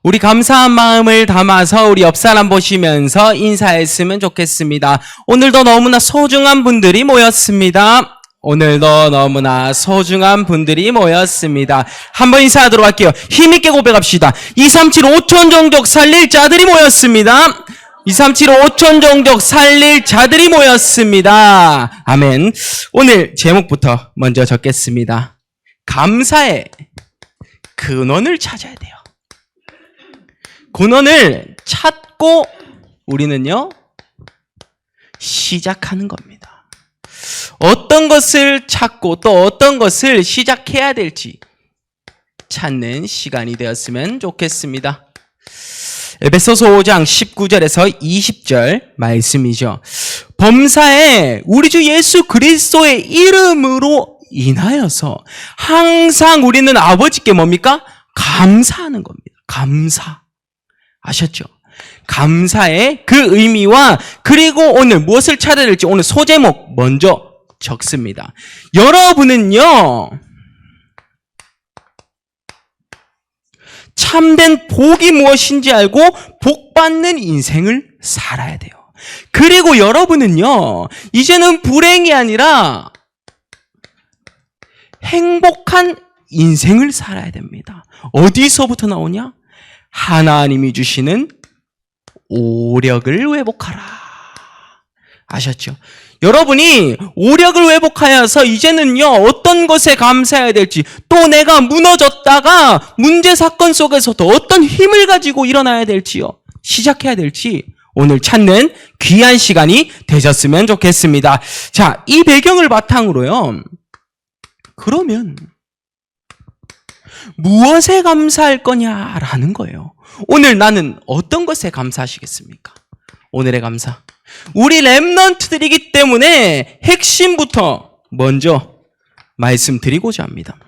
우리 감사한 마음을 담아서 우리 옆 사람 보시면서 인사했으면 좋겠습니다. 오늘도 너무나 소중한 분들이 모였습니다. 오늘도 너무나 소중한 분들이 모였습니다. 한번 인사하도록 할게요. 힘있게 고백합시다. 237 5천 종족 살릴 자들이 모였습니다. 237 5천 종족 살릴 자들이 모였습니다. 아멘. 오늘 제목부터 먼저 적겠습니다. 감사의 근원을 찾아야 돼요. 근원을 찾고 우리는요, 시작하는 겁니다. 어떤 것을 찾고 또 어떤 것을 시작해야 될지 찾는 시간이 되었으면 좋겠습니다. 에베소서 5장 19절에서 20절 말씀이죠. 범사에 우리 주 예수 그리스도의 이름으로 인하여서 항상 우리는 아버지께 뭡니까? 감사하는 겁니다. 감사. 아셨죠? 감사의 그 의미와 그리고 오늘 무엇을 찾아야 될지 오늘 소제목 먼저 적습니다. 여러분은요, 참된 복이 무엇인지 알고 복받는 인생을 살아야 돼요. 그리고 여러분은요, 이제는 불행이 아니라 행복한 인생을 살아야 됩니다. 어디서부터 나오냐? 하나님이 주시는 오력을 회복하라. 아셨죠? 여러분이 오력을 회복하여서 이제는요, 어떤 것에 감사해야 될지, 또 내가 무너졌다가 문제 사건 속에서도 어떤 힘을 가지고 일어나야 될지요, 시작해야 될지 오늘 찾는 귀한 시간이 되셨으면 좋겠습니다. 자, 이 배경을 바탕으로요, 그러면 무엇에 감사할 거냐라는 거예요. 오늘 나는 어떤 것에 감사하시겠습니까? 오늘의 감사. 우리 렘넌트들이기 때문에 핵심부터 먼저 말씀드리고자 합니다.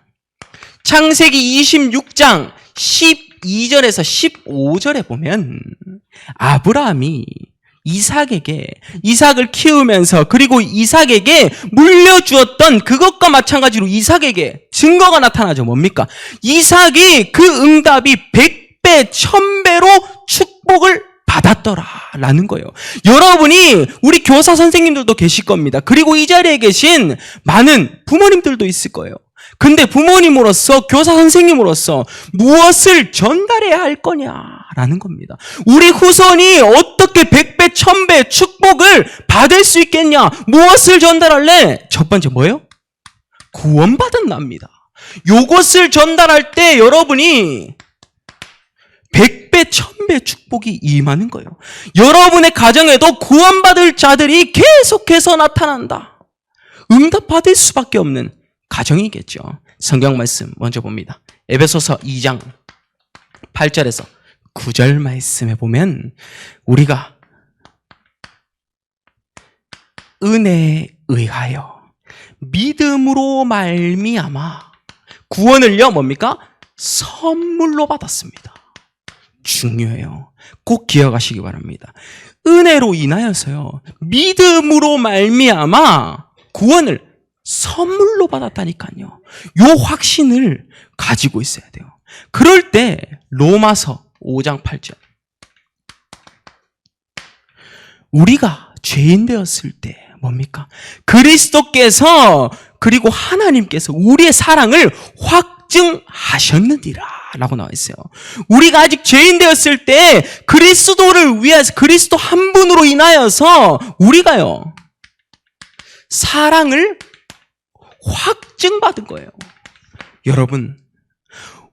창세기 26장 12절에서 15절에 보면 아브라함이 이삭을 키우면서 그리고 이삭에게 물려주었던 그것과 마찬가지로 이삭에게 증거가 나타나죠. 뭡니까? 이삭이 그 응답이 100배, 1000배로 축복을 받았더라라는 거예요. 여러분이 우리 교사 선생님들도 계실 겁니다. 그리고 이 자리에 계신 많은 부모님들도 있을 거예요. 근데 부모님으로서 교사 선생님으로서 무엇을 전달해야 할 거냐라는 겁니다. 우리 후손이 어떻게 100배, 1000배 축복을 받을 수 있겠냐? 무엇을 전달할래? 첫 번째 뭐예요? 구원받은 납니다. 요것을 전달할 때 여러분이 100배, 1000배 축복이 임하는 거예요. 여러분의 가정에도 구원받을 자들이 계속해서 나타난다. 응답받을 수밖에 없는 가정이겠죠. 성경 말씀 먼저 봅니다. 에베소서 2장 8절에서 9절 말씀에 보면 우리가 은혜에 의하여 믿음으로 말미암아 구원을요, 뭡니까? 선물로 받았습니다. 중요해요. 꼭 기억하시기 바랍니다. 은혜로 인하여서요, 믿음으로 말미암아 구원을 선물로 받았다니까요. 요 확신을 가지고 있어야 돼요. 그럴 때 로마서 5장 8절, 우리가 죄인 되었을 때 뭡니까? 그리스도께서 그리고 하나님께서 우리의 사랑을 확증하셨느니라 라고 나와 있어요. 우리가 아직 죄인 되었을 때 그리스도를 위해서, 그리스도 한 분으로 인하여서 우리가요, 사랑을 확증받은 거예요. 여러분,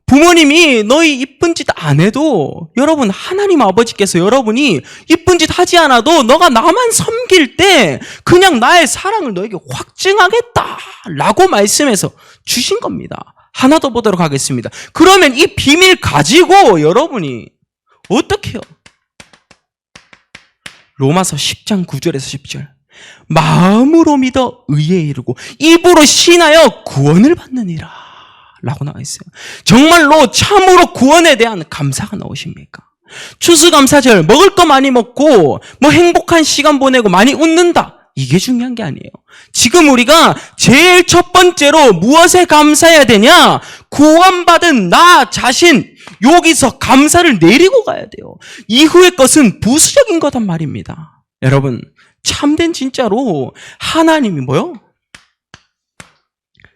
부모님이 너희 이쁜 짓 안 해도 여러분, 하나님 아버지께서 여러분이 이쁜 짓 하지 않아도 너가 나만 섬길 때 그냥 나의 사랑을 너에게 확증하겠다 라고 말씀해서 주신 겁니다. 하나 더 보도록 하겠습니다. 그러면 이 비밀 가지고 여러분이 어떻게 해요? 로마서 10장 9절에서 10절, 마음으로 믿어 의에 이르고 입으로 신하여 구원을 받느니라 라고 나와 있어요. 정말로 참으로 구원에 대한 감사가 나오십니까? 추수감사절, 먹을 거 많이 먹고 뭐 행복한 시간 보내고 많이 웃는다, 이게 중요한 게 아니에요. 지금 우리가 제일 첫 번째로 무엇에 감사해야 되냐? 구원받은 나 자신, 여기서 감사를 내리고 가야 돼요. 이후의 것은 부수적인 거단 말입니다. 여러분, 참된 진짜로 하나님이 뭐요?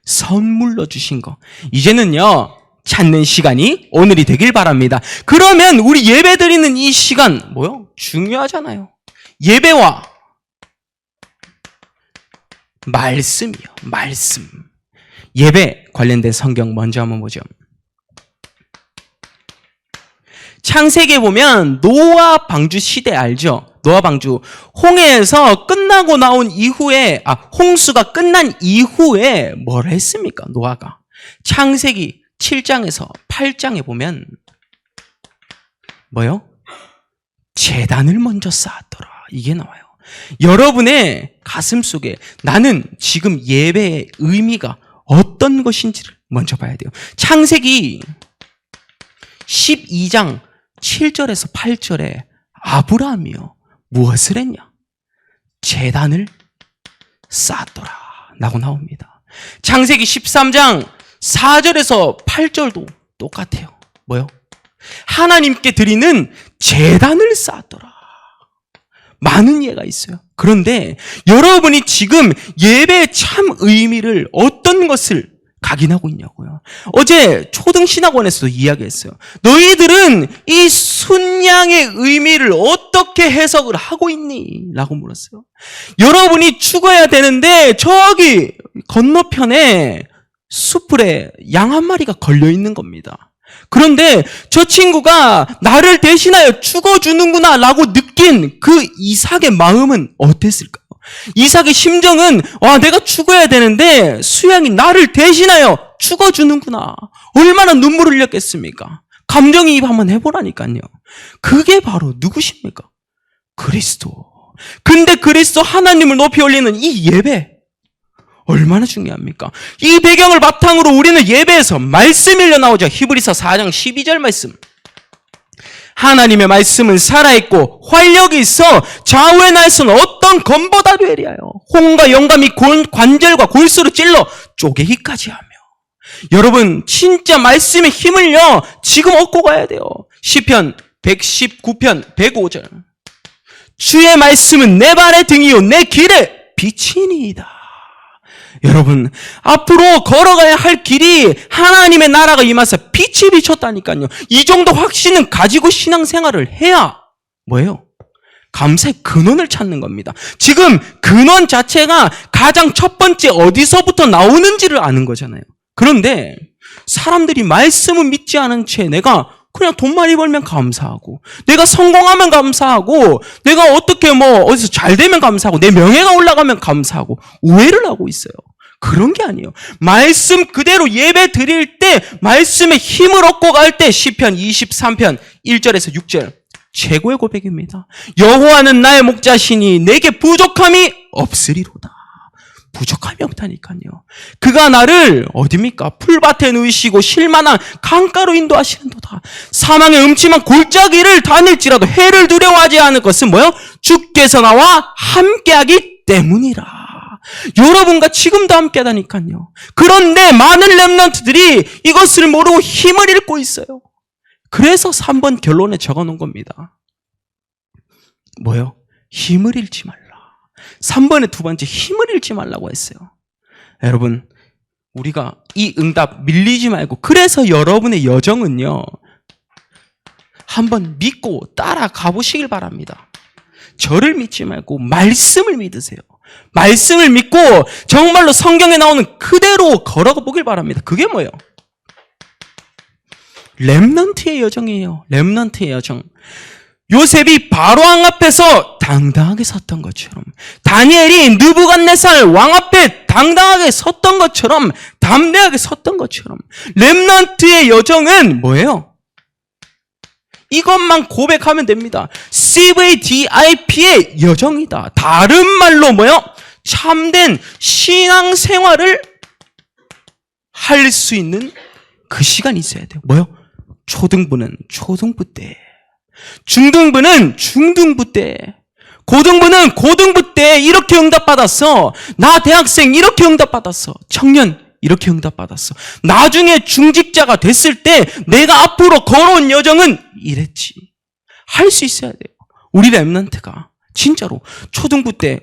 선물로 주신 거. 이제는요, 찾는 시간이 오늘이 되길 바랍니다. 그러면 우리 예배 드리는 이 시간, 뭐요? 중요하잖아요. 예배와 말씀이요. 말씀. 예배 관련된 성경 먼저 한번 보죠. 창세기에 보면 노아 방주 시대 알죠? 노아 방주. 홍해에서 끝나고 나온 이후에, 홍수가 끝난 이후에 뭘 했습니까? 노아가. 창세기 7장에서 8장에 보면 뭐요? 제단을 먼저 쌓았더라. 이게 나와요. 여러분의 가슴 속에 나는 지금 예배의 의미가 어떤 것인지를 먼저 봐야 돼요. 창세기 12장 7절에서 8절에 아브라함이요. 무엇을 했냐? 제단을 쌓았더라. 라고 나옵니다. 창세기 13장 4절에서 8절도 똑같아요. 뭐요? 하나님께 드리는 제단을 쌓았더라. 많은 예가 있어요. 그런데 여러분이 지금 예배의 참 의미를 어떤 것을 각인하고 있냐고요. 어제 초등신학원에서도 이야기했어요. 너희들은 이 순양의 의미를 어떻게 해석을 하고 있니? 라고 물었어요. 여러분이 죽어야 되는데 저기 건너편에 숲풀에 양 한 마리가 걸려 있는 겁니다. 그런데 저 친구가 나를 대신하여 죽어주는구나 라고 느낀 그 이삭의 마음은 어땠을까요? 이삭의 심정은 내가 죽어야 되는데 수양이 나를 대신하여 죽어주는구나. 얼마나 눈물을 흘렸겠습니까? 감정이입 한번 해보라니까요. 그게 바로 누구십니까? 그리스도. 근데 그리스도 하나님을 높이 올리는 이 예배 얼마나 중요합니까? 이 배경을 바탕으로 우리는 예배에서 말씀이 흘러나오죠. 히브리서 4장 12절 말씀. 하나님의 말씀은 살아있고 활력이 있어 좌우의 날선 어떤 검보다 되리하여 혼과 영감이 관절과 골수로 찔러 쪼개기까지 하며. 여러분 진짜 말씀의 힘을요 지금 얻고 가야 돼요. 시편 119편 105절. 주의 말씀은 내 발의 등이요 내 길에 빛이니이다. 여러분 앞으로 걸어가야 할 길이 하나님의 나라가 임해서 빛이 비쳤다니까요. 이 정도 확신은 가지고 신앙생활을 해야 뭐예요? 감사의 근원을 찾는 겁니다. 지금 근원 자체가 가장 첫 번째 어디서부터 나오는지를 아는 거잖아요. 그런데 사람들이 말씀을 믿지 않은 채 내가 그냥 돈 많이 벌면 감사하고, 내가 성공하면 감사하고, 내가 어떻게 어디서 잘 되면 감사하고, 내 명예가 올라가면 감사하고, 오해를 하고 있어요. 그런 게 아니에요. 말씀 그대로 예배 드릴 때, 말씀의 힘을 얻고 갈 때, 시편 23편 1절에서 6절. 최고의 고백입니다. 여호와는 나의 목자시니 내게 부족함이 없으리로다. 부족함이 없다니까요. 그가 나를 어디입니까? 풀밭에 누이시고 실만한 강가로 인도하시는도다. 사망의 음침한 골짜기를 다닐지라도 해를 두려워하지 않을 것은 뭐요? 주께서 나와 함께하기 때문이라. 여러분과 지금도 함께하다니까요. 그런데 많은 렘넌트들이 이것을 모르고 힘을 잃고 있어요. 그래서 3번 결론에 적어놓은 겁니다. 뭐요? 힘을 잃지 말라. 3번의 두 번째 힘을 잃지 말라고 했어요. 여러분 우리가 이 응답 밀리지 말고, 그래서 여러분의 여정은요 한번 믿고 따라가 보시길 바랍니다. 저를 믿지 말고 말씀을 믿으세요. 말씀을 믿고 정말로 성경에 나오는 그대로 걸어가 보길 바랍니다. 그게 뭐예요? 렘넌트의 여정이에요. 렘넌트의 여정. 요셉이 바로왕 앞에서 당당하게 섰던 것처럼, 다니엘이 느부갓네살 왕 앞에 당당하게 섰던 것처럼, 담대하게 섰던 것처럼, 렘넌트의 여정은 뭐예요? 이것만 고백하면 됩니다. CVDIP의 여정이다. 다른 말로 뭐예요? 참된 신앙생활을 할 수 있는 그 시간이 있어야 돼요. 뭐요? 초등부는 초등부 때, 중등부는 중등부 때, 고등부는 고등부 때 이렇게 응답받았어. 나 대학생 이렇게 응답받았어. 청년 이렇게 응답받았어. 나중에 중직자가 됐을 때 내가 앞으로 걸어온 여정은 이랬지. 할 수 있어야 돼요. 우리 렘넌트가 진짜로 초등부 때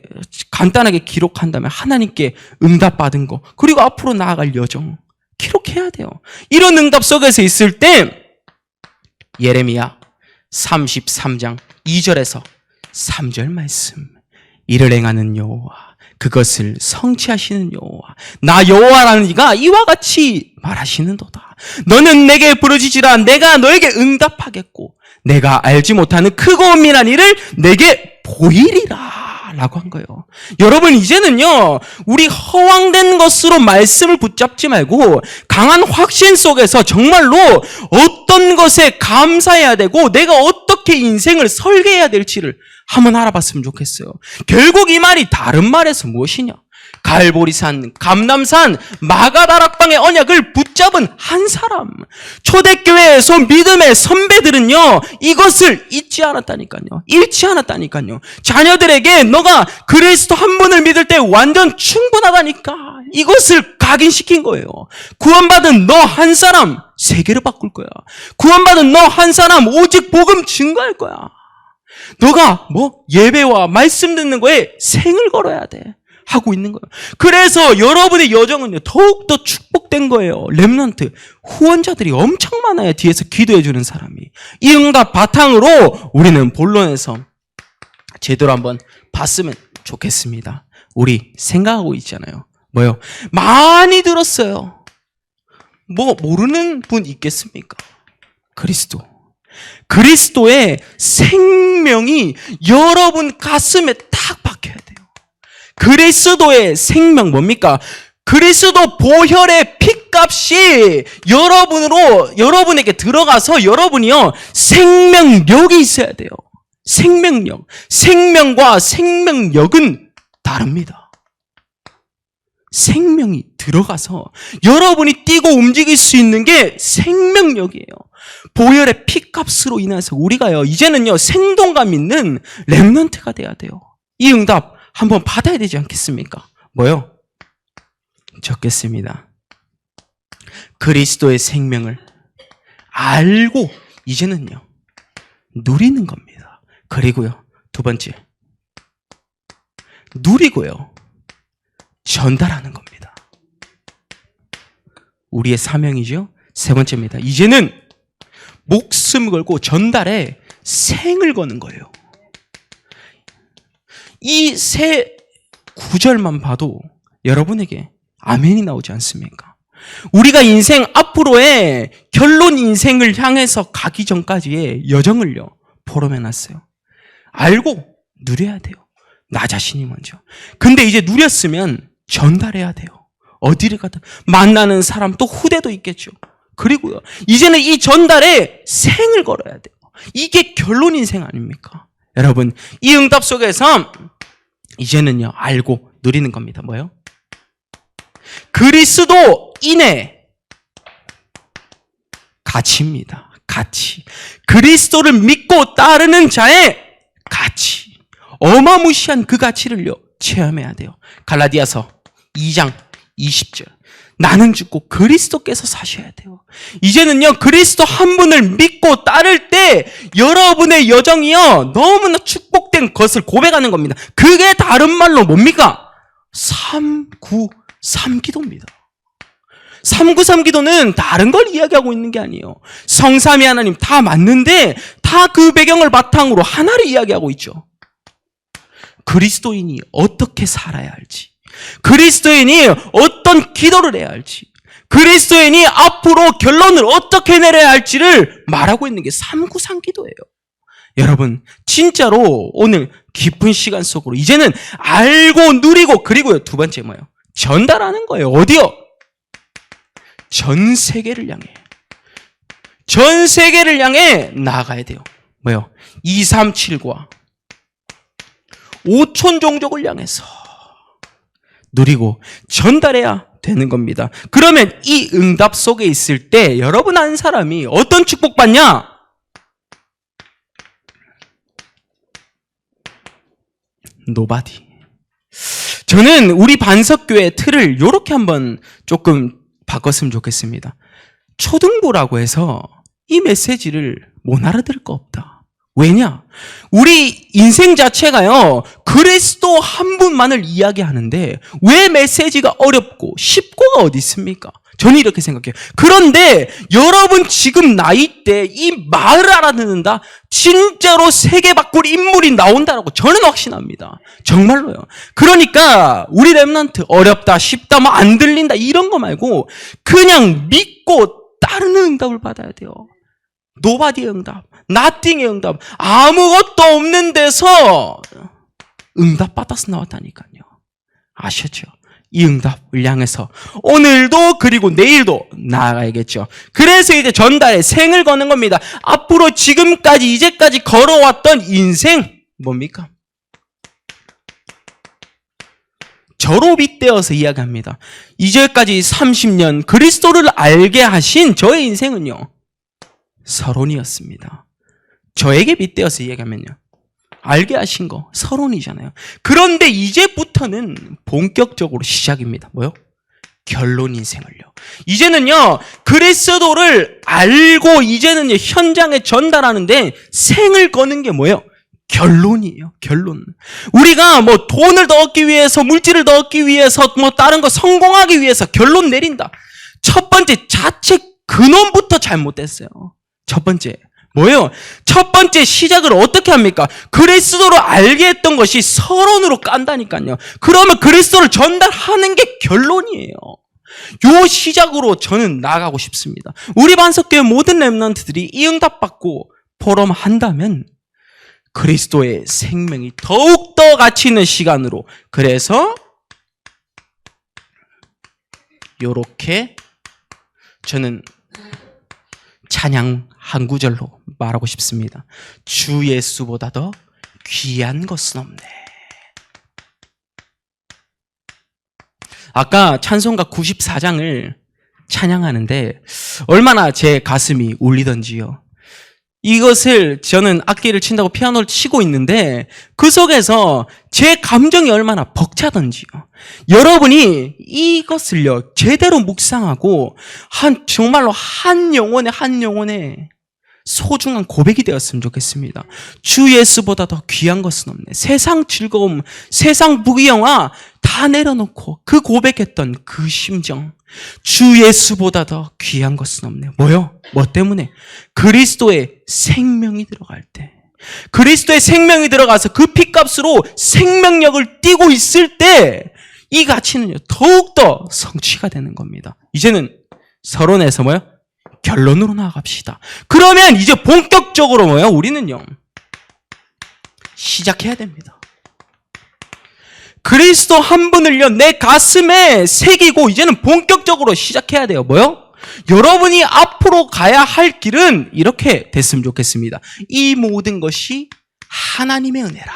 간단하게 기록한 다음에 하나님께 응답받은 거, 그리고 앞으로 나아갈 여정 기록해야 돼요. 이런 응답 속에서 있을 때 예레미야 33장 2절에서 3절 말씀, 이를 행하는 여호와, 그것을 성취하시는 여호와, 나 여호와라는 이가 이와 같이 말하시는도다. 너는 내게 부르짖으라. 내가 너에게 응답하겠고 내가 알지 못하는 크고 은밀한 일을 내게 보이리라 라고 한 거예요. 여러분, 이제는요, 우리 허황된 것으로 말씀을 붙잡지 말고 강한 확신 속에서 정말로 어떤 것에 감사해야 되고 내가 어떻게 인생을 설계해야 될지를 한번 알아봤으면 좋겠어요. 결국 이 말이 다른 말에서 무엇이냐? 갈보리산, 감남산, 마가다락방의 언약을 붙잡은 한 사람. 초대교회에서 믿음의 선배들은요, 이것을 잊지 않았다니까요. 잃지 않았다니까요. 자녀들에게 너가 그리스도 한 분을 믿을 때 완전 충분하다니까, 이것을 각인시킨 거예요. 구원받은 너 한 사람 세계를 바꿀 거야. 구원받은 너 한 사람 오직 복음 증거할 거야. 너가 예배와 말씀 듣는 거에 생을 걸어야 돼. 하고 있는 거예요. 그래서 여러분의 여정은요, 더욱더 축복된 거예요. 렘넌트, 후원자들이 엄청 많아요. 뒤에서 기도해 주는 사람이. 이 응답 바탕으로 우리는 본론에서 제대로 한번 봤으면 좋겠습니다. 우리 생각하고 있잖아요. 뭐요? 많이 들었어요. 모르는 분 있겠습니까? 그리스도의 생명이 여러분 가슴에 딱 박혀야 돼요. 그리스도의 생명 뭡니까? 그리스도 보혈의 피값이 여러분에게 들어가서 여러분이요, 생명력이 있어야 돼요. 생명력. 생명과 생명력은 다릅니다. 생명이 들어가서 여러분이 뛰고 움직일 수 있는 게 생명력이에요. 보혈의 피값으로 인해서 우리가요, 이제는요, 생동감 있는 렘넌트가 돼야 돼요. 이 응답 한번 받아야 되지 않겠습니까? 뭐요? 적겠습니다. 그리스도의 생명을 알고 이제는요, 누리는 겁니다. 그리고요, 두 번째, 누리고요, 전달하는 겁니다. 우리의 사명이죠. 세 번째입니다. 이제는 목숨을 걸고 전달에 생을 거는 거예요. 이 세 구절만 봐도 여러분에게 아멘이 나오지 않습니까? 우리가 인생 앞으로의 결론 인생을 향해서 가기 전까지의 여정을요, 포럼해놨어요. 알고 누려야 돼요. 나 자신이 먼저. 근데 이제 누렸으면 전달해야 돼요. 어디를 가든 만나는 사람, 또 후대도 있겠죠. 그리고요, 이제는 이 전달에 생을 걸어야 돼요. 이게 결론 인생 아닙니까? 여러분, 이 응답 속에서 이제는요, 알고 누리는 겁니다. 뭐요? 그리스도인의 가치입니다. 가치. 그리스도를 믿고 따르는 자의 가치. 어마무시한 그 가치를요, 체험해야 돼요. 갈라디아서 2장 20절. 나는 죽고 그리스도께서 사셔야 돼요. 이제는요, 그리스도 한 분을 믿고 따를 때 여러분의 여정이요, 너무나 축복된 것을 고백하는 겁니다. 그게 다른 말로 뭡니까? 393기도입니다. 393기도는 다른 걸 이야기하고 있는 게 아니에요. 성삼위 하나님 다 맞는데 다 그 배경을 바탕으로 하나를 이야기하고 있죠. 그리스도인이 어떻게 살아야 할지, 그리스도인이 어떤 기도를 해야 할지, 그리스도인이 앞으로 결론을 어떻게 내려야 할지를 말하고 있는 게 393기도예요. 여러분, 진짜로 오늘 깊은 시간 속으로 이제는 알고 누리고, 그리고요, 두 번째 뭐예요? 전달하는 거예요. 어디요? 전 세계를 향해. 전 세계를 향해 나아가야 돼요. 뭐요? 237과 5천 종족을 향해서 누리고 전달해야 되는 겁니다. 그러면 이 응답 속에 있을 때 여러분 한 사람이 어떤 축복받냐? Nobody. 저는 우리 반석교회 틀을 이렇게 한번 조금 바꿨으면 좋겠습니다. 초등부라고 해서 이 메시지를 못 알아들을 거 없다. 왜냐? 우리 인생 자체가요, 그리스도 한 분만을 이야기하는데 왜 메시지가 어렵고 쉽고가 어디 있습니까? 저는 이렇게 생각해요. 그런데 여러분 지금 나이 때 이 말을 알아듣는다? 진짜로 세계 바꿀 인물이 나온다라고 저는 확신합니다. 정말로요. 그러니까 우리 렘넌트 어렵다, 쉽다, 뭐 안 들린다 이런 거 말고 그냥 믿고 따르는 응답을 받아야 돼요. 노바디의 응답, 나띵의 응답, 아무것도 없는 데서 응답 받아서 나왔다니까요. 아셨죠? 이 응답을 향해서 오늘도 그리고 내일도 나아가야겠죠. 그래서 이제 전달에 생을 거는 겁니다. 앞으로 지금까지 이제까지 걸어왔던 인생 뭡니까? 저로 빗대어서 이야기합니다. 이제까지 30년 그리스도를 알게 하신 저의 인생은요, 서론이었습니다. 저에게 빗대어서 이야기하면요, 알게 하신 거 서론이잖아요. 그런데 이제부터는 본격적으로 시작입니다. 뭐요? 결론 인생을요. 이제는요, 그리스도를 알고 이제는요, 현장에 전달하는데 생을 거는 게 뭐예요? 결론이에요. 결론. 우리가 뭐 돈을 더 얻기 위해서, 물질을 더 얻기 위해서, 뭐 다른 거 성공하기 위해서 결론 내린다. 첫 번째 자체 근원부터 잘못됐어요. 첫 번째 뭐예요? 첫 번째 시작을 어떻게 합니까? 그리스도를 알게 했던 것이 서론으로 깐다니까요. 그러면 그리스도를 전달하는 게 결론이에요. 요 시작으로 저는 나아가고 싶습니다. 우리 반석교회 모든 렘넌트들이 이 응답받고 포럼 한다면 그리스도의 생명이 더욱더 가치 있는 시간으로, 그래서 요렇게 저는 찬양 한 구절로 말하고 싶습니다. 주 예수보다 더 귀한 것은 없네. 아까 찬송가 94장을 찬양하는데 얼마나 제 가슴이 울리던지요. 이것을 저는 악기를 친다고 피아노를 치고 있는데 그 속에서 제 감정이 얼마나 벅차던지요. 여러분이 이것을요, 제대로 묵상하고 정말로 한 영혼의 소중한 고백이 되었으면 좋겠습니다. 주 예수보다 더 귀한 것은 없네. 세상 즐거움, 세상 부귀영화 다 내려놓고 그 고백했던 그 심정, 주 예수보다 더 귀한 것은 없네. 뭐요? 뭐 때문에? 그리스도의 생명이 들어갈 때, 그리스도의 생명이 들어가서 그 피값으로 생명력을 띠고 있을 때 이 가치는요, 더욱더 성취가 되는 겁니다. 이제는 서론에서 뭐요? 결론으로 나아갑시다. 그러면 이제 본격적으로 뭐예요? 우리는요, 시작해야 됩니다. 그리스도 한 분을요, 내 가슴에 새기고 이제는 본격적으로 시작해야 돼요. 뭐요? 여러분이 앞으로 가야 할 길은 이렇게 됐으면 좋겠습니다. 이 모든 것이 하나님의 은혜라.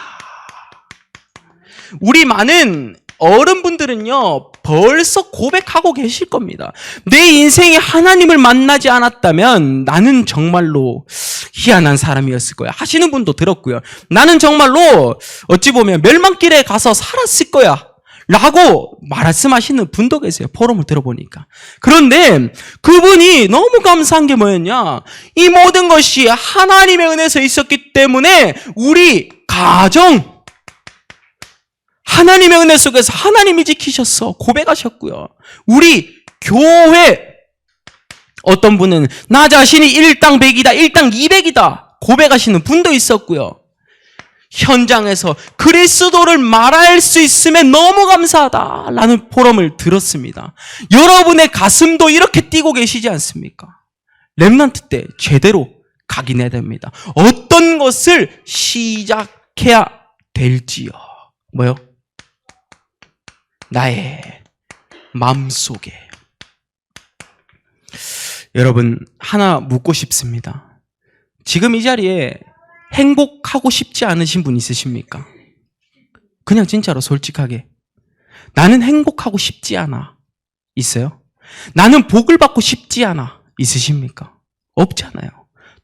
우리 많은 어른분들은요, 벌써 고백하고 계실 겁니다. 내 인생이 하나님을 만나지 않았다면 나는 정말로 희한한 사람이었을 거야 하시는 분도 들었고요. 나는 정말로 어찌 보면 멸망길에 가서 살았을 거야 라고 말씀하시는 분도 계세요. 포럼을 들어보니까. 그런데 그분이 너무 감사한 게 뭐였냐, 이 모든 것이 하나님의 은혜에서 있었기 때문에 우리 가정, 하나님의 은혜 속에서 하나님이 지키셨어 고백하셨고요. 우리 교회, 어떤 분은 나 자신이 1당 100이다 1당 200이다 고백하시는 분도 있었고요. 현장에서 그리스도를 말할 수 있음에 너무 감사하다라는 포럼을 들었습니다. 여러분의 가슴도 이렇게 뛰고 계시지 않습니까? 렘넌트 때 제대로 각인해야 됩니다. 어떤 것을 시작해야 될지요. 뭐요? 나의 마음속에. 여러분, 하나 묻고 싶습니다. 지금 이 자리에 행복하고 싶지 않으신 분 있으십니까? 그냥 진짜로 솔직하게. 나는 행복하고 싶지 않아. 있어요? 나는 복을 받고 싶지 않아. 있으십니까? 없잖아요.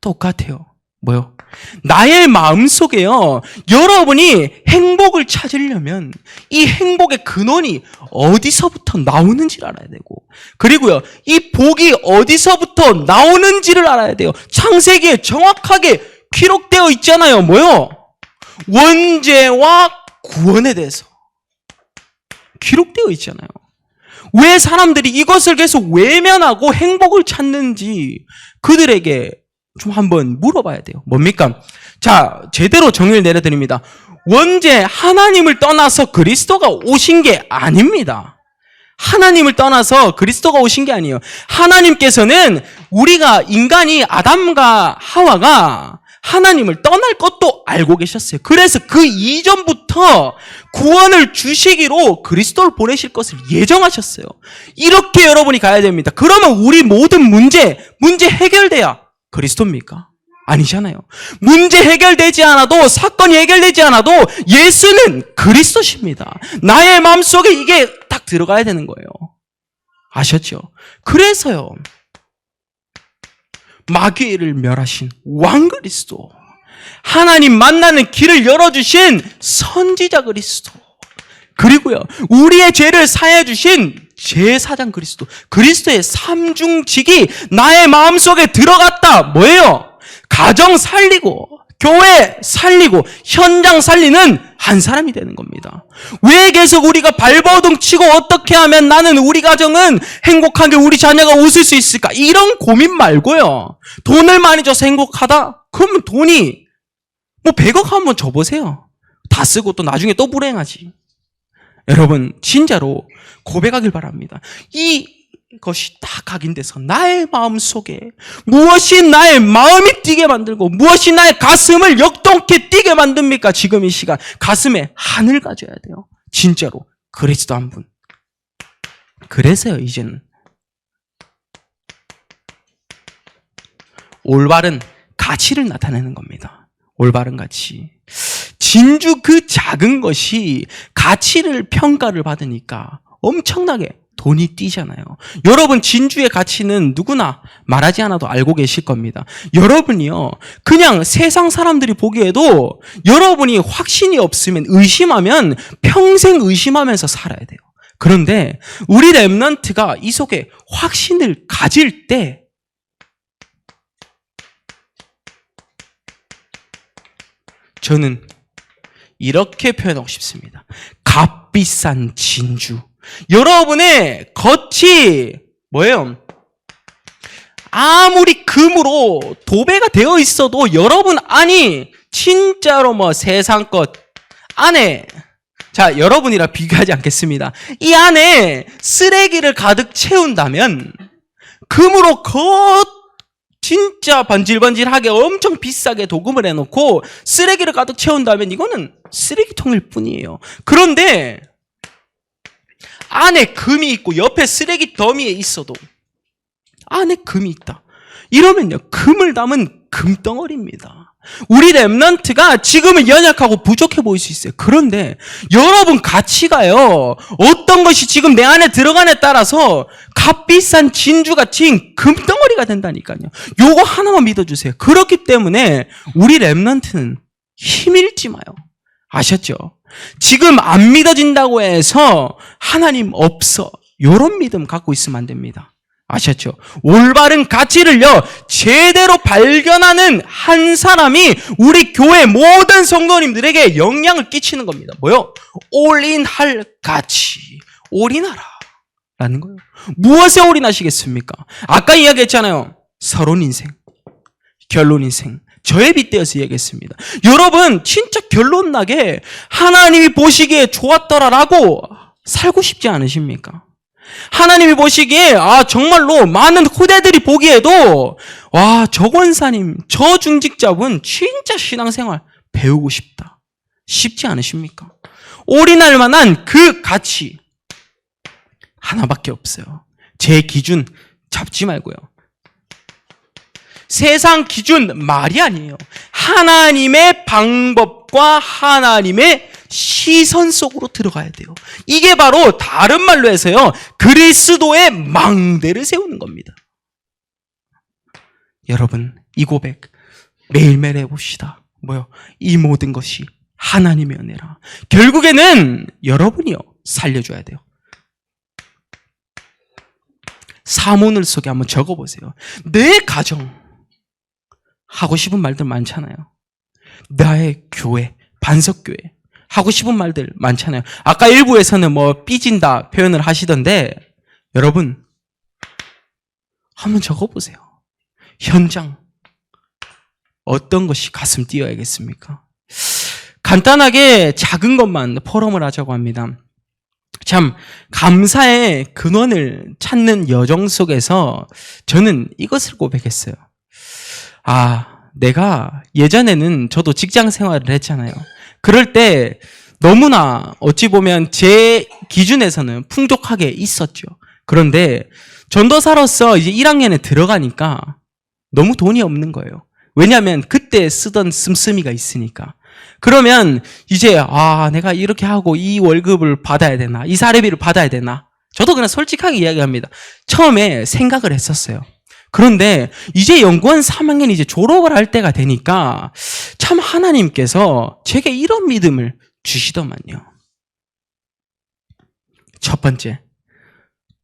똑같아요. 뭐요? 나의 마음속에요. 여러분이 행복을 찾으려면 이 행복의 근원이 어디서부터 나오는지를 알아야 되고, 그리고요, 이 복이 어디서부터 나오는지를 알아야 돼요. 창세기에 정확하게 기록되어 있잖아요. 뭐요? 원죄와 구원에 대해서 기록되어 있잖아요. 왜 사람들이 이것을 계속 외면하고 행복을 찾는지 그들에게 좀 한번 물어봐야 돼요. 뭡니까? 자, 제대로 정의를 내려드립니다. 원죄, 하나님을 떠나서 그리스도가 오신 게 아닙니다. 하나님을 떠나서 그리스도가 오신 게 아니에요. 하나님께서는 우리가 인간이 아담과 하와가 하나님을 떠날 것도 알고 계셨어요. 그래서 그 이전부터 구원을 주시기로 그리스도를 보내실 것을 예정하셨어요. 이렇게 여러분이 가야 됩니다. 그러면 우리 모든 문제 해결돼야 그리스도입니까? 아니잖아요. 문제 해결되지 않아도, 사건이 해결되지 않아도 예수는 그리스도십니다. 나의 마음속에 이게 딱 들어가야 되는 거예요. 아셨죠? 그래서요, 마귀를 멸하신 왕 그리스도, 하나님 만나는 길을 열어주신 선지자 그리스도, 그리고요, 우리의 죄를 사해 주신 제사장 그리스도, 그리스도의 삼중직이 나의 마음속에 들어갔다. 뭐예요? 가정 살리고, 교회 살리고, 현장 살리는 한 사람이 되는 겁니다. 왜 계속 우리가 발버둥 치고 어떻게 하면 나는, 우리 가정은 행복하게 우리 자녀가 웃을 수 있을까? 이런 고민 말고요. 돈을 많이 줘서 행복하다? 그러면 돈이 뭐 100억 한번 줘보세요. 다 쓰고 또 나중에 또 불행하지. 여러분, 진짜로 고백하길 바랍니다. 이것이 딱 각인돼서 나의 마음속에 무엇이 나의 마음이 뛰게 만들고 무엇이 나의 가슴을 역동케 뛰게 만듭니까? 지금 이 시간 가슴에 한을 가져야 돼요. 진짜로 그리스도 한 분. 그래서요, 이제는 올바른 가치를 나타내는 겁니다. 올바른 가치. 진주 그 작은 것이 가치를 평가를 받으니까 엄청나게 돈이 뛰잖아요. 여러분, 진주의 가치는 누구나 말하지 않아도 알고 계실 겁니다. 여러분이요, 그냥 세상 사람들이 보기에도 여러분이 확신이 없으면, 의심하면 평생 의심하면서 살아야 돼요. 그런데 우리 렘넌트가 이 속에 확신을 가질 때 저는 이렇게 표현하고 싶습니다. 값비싼 진주. 여러분의 겉이 뭐예요? 아무리 금으로 도배가 되어 있어도 여러분 안이 진짜로 뭐 세상 것 안에, 자, 여러분이랑 비교하지 않겠습니다. 이 안에 쓰레기를 가득 채운다면, 금으로 진짜 번질번질하게 엄청 비싸게 도금을 해놓고 쓰레기를 가득 채운다면 이거는 쓰레기통일 뿐이에요. 그런데 안에 금이 있고 옆에 쓰레기 더미에 있어도 안에 금이 있다. 이러면요, 금을 담은 금덩어리입니다. 우리 렘넌트가 지금은 연약하고 부족해 보일 수 있어요. 그런데 여러분 가치가요, 어떤 것이 지금 내 안에 들어가냐에 따라서 값비싼 진주같이 금덩어리가 된다니까요. 요거 하나만 믿어주세요. 그렇기 때문에 우리 렘넌트는 힘 잃지 마요. 아셨죠? 지금 안 믿어진다고 해서 하나님 없어, 요런 믿음 갖고 있으면 안 됩니다. 아셨죠? 올바른 가치를요, 제대로 발견하는 한 사람이 우리 교회 모든 성도님들에게 영향을 끼치는 겁니다. 뭐요? 올인할 가치, 올인하라 라는 거예요. 무엇에 올인하시겠습니까? 아까 이야기했잖아요. 서론 인생, 결론 인생. 저에 빗대어서 얘기했습니다. 여러분, 진짜 결론나게 하나님이 보시기에 좋았더라라고 살고 싶지 않으십니까? 하나님이 보시기에 정말로 많은 후대들이 보기에도 저 권사님, 저 중직자분 진짜 신앙생활 배우고 싶다. 쉽지 않으십니까? 올인할 만한 그 가치 하나밖에 없어요. 제 기준 잡지 말고요. 세상 기준 말이 아니에요. 하나님의 방법과 하나님의 시선 속으로 들어가야 돼요. 이게 바로 다른 말로 해서요, 그리스도의 망대를 세우는 겁니다. 여러분, 이 고백 매일매일 해봅시다. 뭐요? 이 모든 것이 하나님의 은혜라. 결국에는 여러분이요, 살려줘야 돼요. 사문을 속에 한번 적어보세요. 내 가정, 하고 싶은 말들 많잖아요. 나의 교회, 반석교회, 하고 싶은 말들 많잖아요. 아까 일부에서는 뭐 삐진다 표현을 하시던데, 여러분, 한번 적어보세요. 현장, 어떤 것이 가슴 뛰어야겠습니까? 간단하게 작은 것만 포럼을 하자고 합니다. 참 감사의 근원을 찾는 여정 속에서 저는 이것을 고백했어요. 내가 예전에는 저도 직장 생활을 했잖아요. 그럴 때 너무나 어찌 보면 제 기준에서는 풍족하게 있었죠. 그런데 전도사로서 이제 1학년에 들어가니까 너무 돈이 없는 거예요. 왜냐하면 그때 쓰던 씀씀이가 있으니까. 그러면 이제 내가 이렇게 하고 이 월급을 받아야 되나, 이 사례비를 받아야 되나, 저도 그냥 솔직하게 이야기합니다. 처음에 생각을 했었어요. 그런데 이제 연구원 3학년 이제 졸업을 할 때가 되니까 참 하나님께서 제게 이런 믿음을 주시더만요. 첫 번째,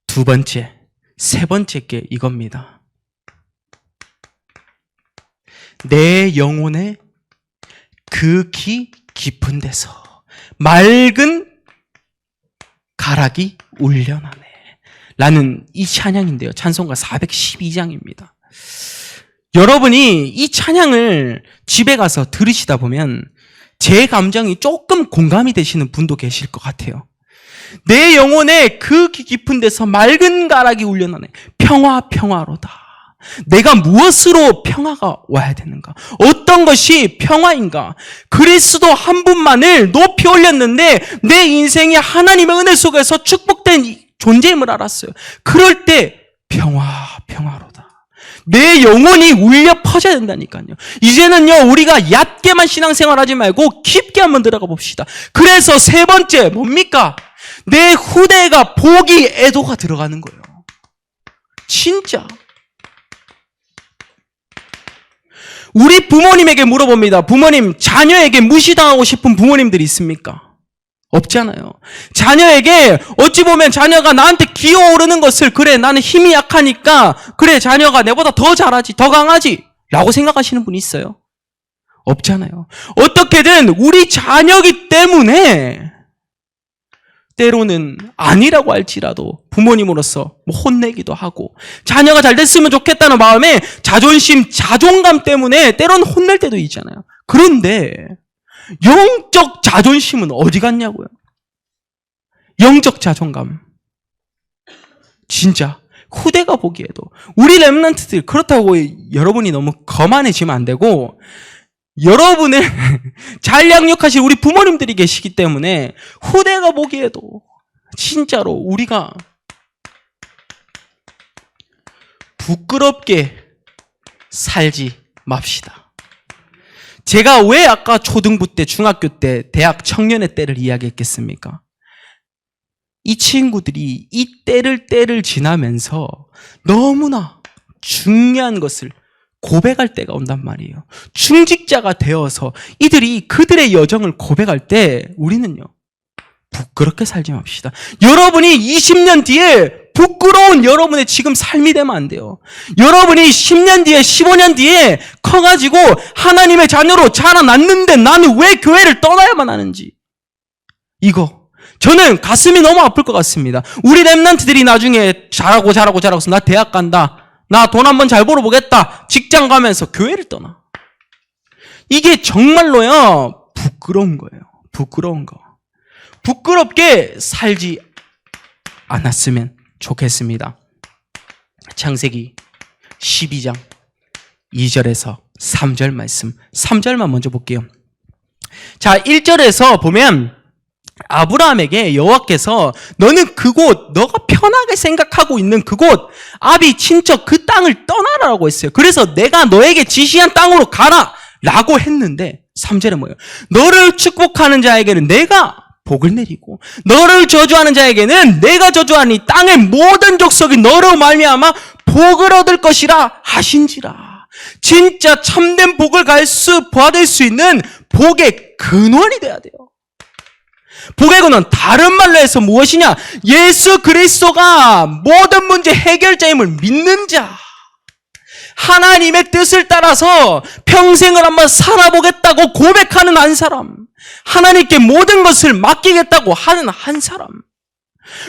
두 번째, 세 번째 게 이겁니다. 내 영혼의 극히 깊은 데서 맑은 가락이 울려나네 라는 이 찬양인데요. 찬송가 412장입니다. 여러분이 이 찬양을 집에 가서 들으시다 보면 제 감정이 조금 공감이 되시는 분도 계실 것 같아요. 내 영혼의 극히 깊은 데서 맑은 가락이 울려나네. 평화로다. 내가 무엇으로 평화가 와야 되는가? 어떤 것이 평화인가? 그리스도 한 분만을 높이 올렸는데 내 인생이 하나님의 은혜 속에서 축복된 존재임을 알았어요. 그럴 때 평화로다. 내 영혼이 울려 퍼져야 된다니까요. 이제는요, 우리가 얕게만 신앙생활하지 말고 깊게 한번 들어가 봅시다. 그래서 세 번째 뭡니까? 내 후대가 복이 애도가 들어가는 거예요. 진짜. 우리 부모님에게 물어봅니다. 부모님, 자녀에게 무시당하고 싶은 부모님들이 있습니까? 없잖아요. 자녀에게 어찌 보면 자녀가 나한테 기어오르는 것을 그래, 나는 힘이 약하니까 그래, 자녀가 내보다 더 잘하지, 더 강하지 라고 생각하시는 분이 있어요? 없잖아요. 어떻게든 우리 자녀이기 때문에 때로는 아니라고 할지라도 부모님으로서 혼내기도 하고 자녀가 잘 됐으면 좋겠다는 마음에 자존심, 자존감 때문에 때로는 혼낼 때도 있잖아요. 그런데 영적 자존심은 어디 갔냐고요? 영적 자존감. 진짜 후대가 보기에도 우리 렘넌트들 그렇다고 여러분이 너무 거만해지면 안 되고 여러분을 잘 양육하실 우리 부모님들이 계시기 때문에 후대가 보기에도 진짜로 우리가 부끄럽게 살지 맙시다. 제가 왜 아까 초등부 때, 중학교 때, 대학 청년의 때를 이야기했겠습니까? 이 친구들이 이 때를 지나면서 너무나 중요한 것을 고백할 때가 온단 말이에요. 중직자가 되어서 이들이 그들의 여정을 고백할 때 우리는요, 부끄럽게 살지 맙시다. 여러분이 20년 뒤에 부끄러운 여러분의 지금 삶이 되면 안 돼요. 여러분이 10년 뒤에, 15년 뒤에 커가지고 하나님의 자녀로 자라났는데 나는 왜 교회를 떠나야만 하는지. 이거 저는 가슴이 너무 아플 것 같습니다. 우리 렘넌트들이 나중에 잘하고서 나 대학 간다, 나 돈 한번 잘 벌어보겠다, 직장 가면서 교회를 떠나. 이게 정말로요, 부끄러운 거예요. 부끄러운 거. 부끄럽게 살지 않았으면 좋겠습니다. 창세기 12장 2절에서 3절 말씀, 3절만 먼저 볼게요. 자, 1절에서 보면 아브라함에게 여호와께서 너는 그곳, 너가 편하게 생각하고 있는 그곳, 아비 친척 그 땅을 떠나라고 했어요. 그래서 내가 너에게 지시한 땅으로 가라 라고 했는데 3절에 뭐예요? 너를 축복하는 자에게는 내가 복을 내리고 너를 저주하는 자에게는 내가 저주하니 땅의 모든 족속이 너로 말미암아 복을 얻을 것이라 하신지라. 진짜 참된 복을 받을 수 있는 복의 근원이 돼야 돼요. 복의 근원, 다른 말로 해서 무엇이냐? 예수 그리스도가 모든 문제 해결자임을 믿는 자. 하나님의 뜻을 따라서 평생을 한번 살아보겠다고 고백하는 한 사람. 하나님께 모든 것을 맡기겠다고 하는 한 사람.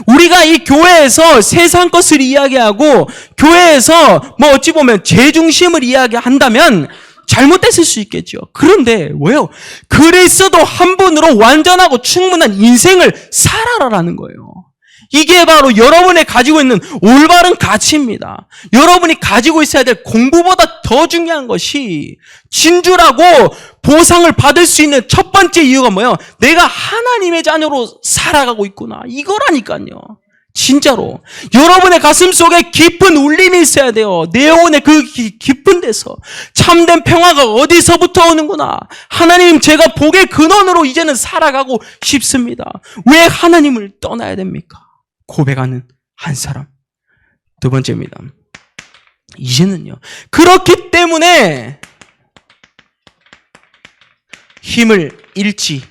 우리가 이 교회에서 세상 것을 이야기하고 교회에서 어찌 보면 제 중심을 이야기한다면 잘못됐을 수 있겠죠. 그런데 왜요? 그리스도 한 분으로 완전하고 충분한 인생을 살아라라는 거예요. 이게 바로 여러분이 가지고 있는 올바른 가치입니다. 여러분이 가지고 있어야 될 공부보다 더 중요한 것이 진주라고 보상을 받을 수 있는 첫 번째 이유가 뭐예요? 내가 하나님의 자녀로 살아가고 있구나. 이거라니까요. 진짜로. 여러분의 가슴 속에 깊은 울림이 있어야 돼요. 내 영혼의 그 깊은 데서. 참된 평화가 어디서부터 오는구나. 하나님, 제가 복의 근원으로 이제는 살아가고 싶습니다. 왜 하나님을 떠나야 됩니까? 고백하는 한 사람. 두 번째입니다. 이제는요. 그렇기 때문에 힘을 잃지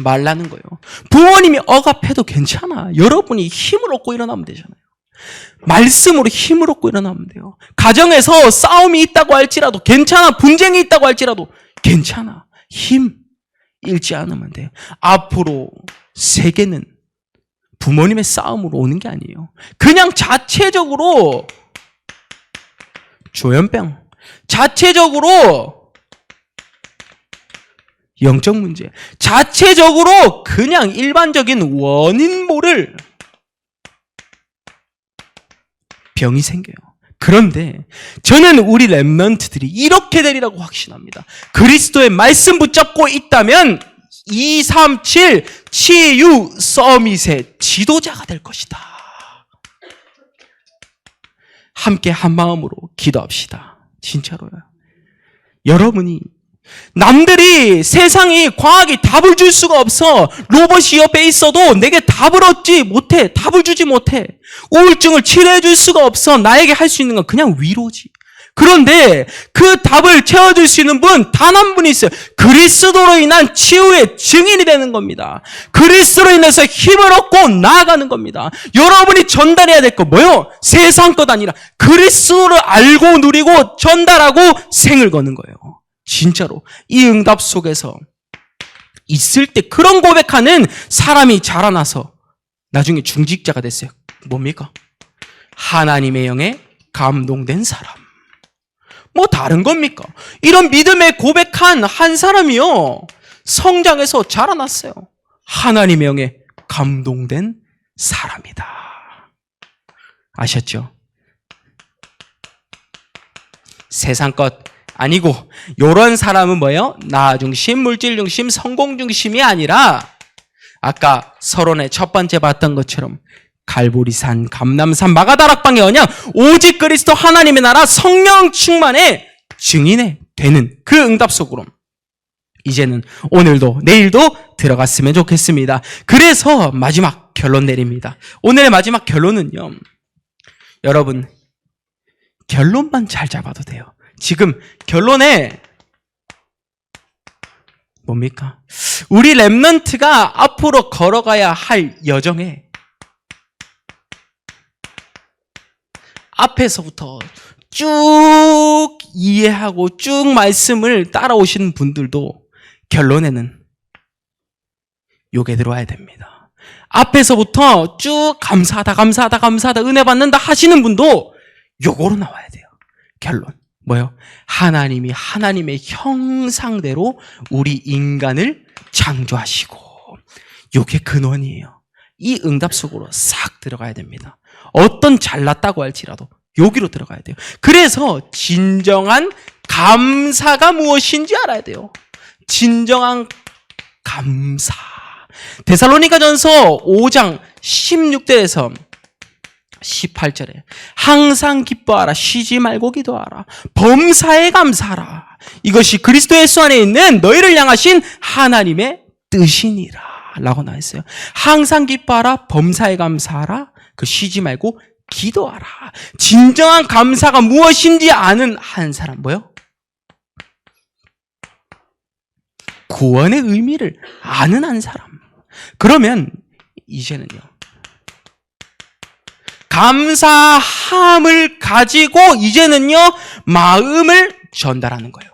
말라는 거예요. 부모님이 억압해도 괜찮아. 여러분이 힘을 얻고 일어나면 되잖아요. 말씀으로 힘을 얻고 일어나면 돼요. 가정에서 싸움이 있다고 할지라도 괜찮아. 분쟁이 있다고 할지라도 괜찮아. 힘 잃지 않으면 돼요. 앞으로 세계는 부모님의 싸움으로 오는 게 아니에요. 그냥 자체적으로 조현병, 자체적으로 영적 문제, 자체적으로 그냥 일반적인 원인 모를 병이 생겨요. 그런데 저는 우리 렘넌트들이 이렇게 되리라고 확신합니다. 그리스도의 말씀 붙잡고 있다면 237 치유 서밋의 지도자가 될 것이다. 함께 한 마음으로 기도합시다. 진짜로요. 여러분이 남들이 세상이 과학이 답을 줄 수가 없어. 로봇이 옆에 있어도 내게 답을 얻지 못해. 답을 주지 못해. 우울증을 치료해 줄 수가 없어. 나에게 할 수 있는 건 그냥 위로지. 그런데 그 답을 채워줄 수 있는 분 단 한 분이 있어요. 그리스도로 인한 치유의 증인이 되는 겁니다. 그리스도로 인해서 힘을 얻고 나아가는 겁니다. 여러분이 전달해야 될 거 뭐예요? 세상 것 아니라 그리스도를 알고 누리고 전달하고 생을 거는 거예요. 진짜로 이 응답 속에서 있을 때 그런 고백하는 사람이 자라나서 나중에 중직자가 됐어요. 뭡니까? 하나님의 영에 감동된 사람. 뭐 다른 겁니까? 이런 믿음에 고백한 한 사람이요. 성장해서 자라났어요. 하나님의 영에 감동된 사람이다. 아셨죠? 세상 것 아니고 이런 사람은 뭐예요? 나 중심, 물질 중심, 성공 중심이 아니라 아까 서론의 첫 번째 봤던 것처럼 갈보리산, 감람산, 마가다락방의 언약, 오직 그리스도 하나님의 나라 성령 충만의 증인이 되는 그 응답 속으로 이제는 오늘도 내일도 들어갔으면 좋겠습니다. 그래서 마지막 결론 내립니다. 오늘의 마지막 결론은요. 여러분 결론만 잘 잡아도 돼요. 지금 결론에 뭡니까? 우리 렘넌트가 앞으로 걸어가야 할 여정에 앞에서부터 쭉 이해하고 쭉 말씀을 따라오시는 분들도 결론에는 요게 들어와야 됩니다. 앞에서부터 쭉 감사하다 은혜 받는다 하시는 분도 요거로 나와야 돼요. 결론 뭐요? 하나님이 하나님의 형상대로 우리 인간을 창조하시고 요게 근원이에요. 이 응답 속으로 싹 들어가야 됩니다. 어떤 잘났다고 할지라도 여기로 들어가야 돼요. 그래서 진정한 감사가 무엇인지 알아야 돼요. 진정한 감사. 데살로니가전서 5장 16절에서 18절에 항상 기뻐하라, 쉬지 말고 기도하라, 범사에 감사하라. 이것이 그리스도 예수 안에 있는 너희를 향하신 하나님의 뜻이니라 라고 나와 있어요. 항상 기뻐하라, 범사에 감사하라, 그 쉬지 말고 기도하라. 진정한 감사가 무엇인지 아는 한 사람. 뭐요? 구원의 의미를 아는 한 사람. 그러면 이제는요, 감사함을 가지고 이제는요, 마음을 전달하는 거예요.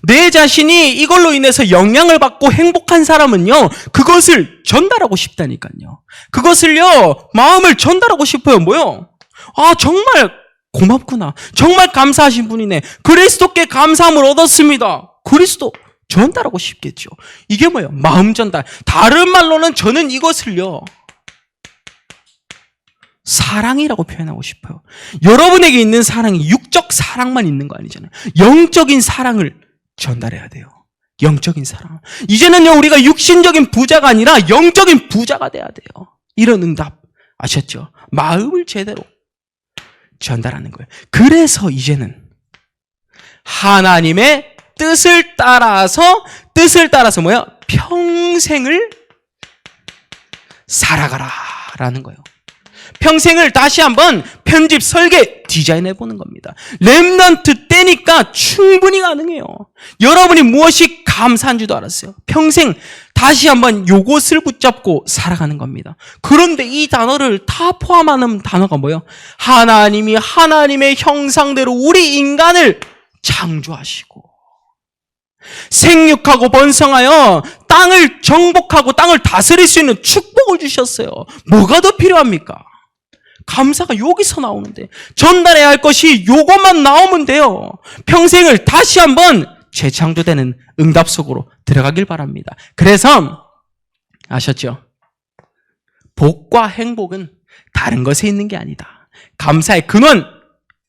내 자신이 이걸로 인해서 영향을 받고 행복한 사람은요, 그것을 전달하고 싶다니까요. 그것을요, 마음을 전달하고 싶어요. 뭐요? 아, 정말 고맙구나. 정말 감사하신 분이네. 그리스도께 감사함을 얻었습니다. 그리스도 전달하고 싶겠죠. 이게 뭐예요? 마음 전달. 다른 말로는 저는 이것을요, 사랑이라고 표현하고 싶어요. 여러분에게 있는 사랑이 육적 사랑만 있는 거 아니잖아요. 영적인 사랑을 전달해야 돼요. 영적인 사랑. 이제는요, 우리가 육신적인 부자가 아니라 영적인 부자가 돼야 돼요. 이런 응답 아셨죠? 마음을 제대로 전달하는 거예요. 그래서 이제는 하나님의 뜻을 따라서 뭐야? 평생을 살아가라 라는 거예요. 평생을 다시 한번 편집, 설계, 디자인해 보는 겁니다. 렘넌트 때니까 충분히 가능해요. 여러분이 무엇이 감사한 줄도 알았어요. 평생 다시 한번 요것을 붙잡고 살아가는 겁니다. 그런데 이 단어를 다 포함하는 단어가 뭐예요? 하나님이 하나님의 형상대로 우리 인간을 창조하시고 생육하고 번성하여 땅을 정복하고 땅을 다스릴 수 있는 축복을 주셨어요. 뭐가 더 필요합니까? 감사가 여기서 나오는데, 전달해야 할 것이 요것만 나오면 돼요. 평생을 다시 한번 재창조되는 응답 속으로 들어가길 바랍니다. 그래서 아셨죠? 복과 행복은 다른 것에 있는 게 아니다. 감사의 근원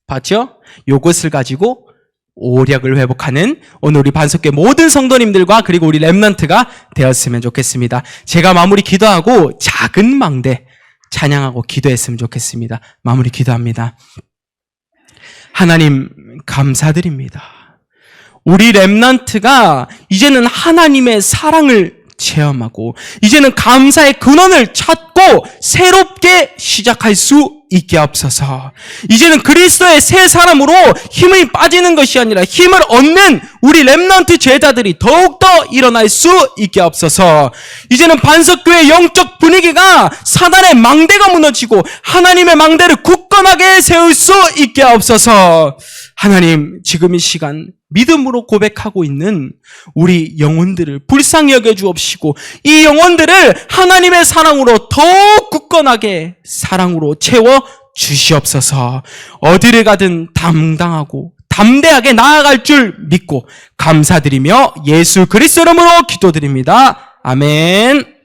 봤죠? 요것을 가지고 오력을 회복하는 오늘 우리 반석교회 모든 성도님들과 그리고 우리 렘넌트가 되었으면 좋겠습니다. 제가 마무리 기도하고 작은 망대 찬양하고 기도했으면 좋겠습니다. 마무리 기도합니다. 하나님 감사드립니다. 우리 렘넌트가 이제는 하나님의 사랑을 체험하고 이제는 감사의 근원을 찾고 새롭게 시작할 수 있게 하옵소서. 이제는 그리스도의 새 사람으로 힘이 빠지는 것이 아니라 힘을 얻는 우리 렘넌트 제자들이 더욱더 일어날 수 있게 하옵소서. 이제는 반석교회 영적 분위기가 사단의 망대가 무너지고 하나님의 망대를 굳건하게 세울 수 있게 하옵소서. 하나님, 지금 이 시간 믿음으로 고백하고 있는 우리 영혼들을 불쌍히 여겨 주옵시고 이 영혼들을 하나님의 사랑으로 더욱 굳건하게 사랑으로 채워 주시옵소서. 어디를 가든 당당하고 담대하게 나아갈 줄 믿고 감사드리며 예수 그리스도 이름으로 기도드립니다. 아멘.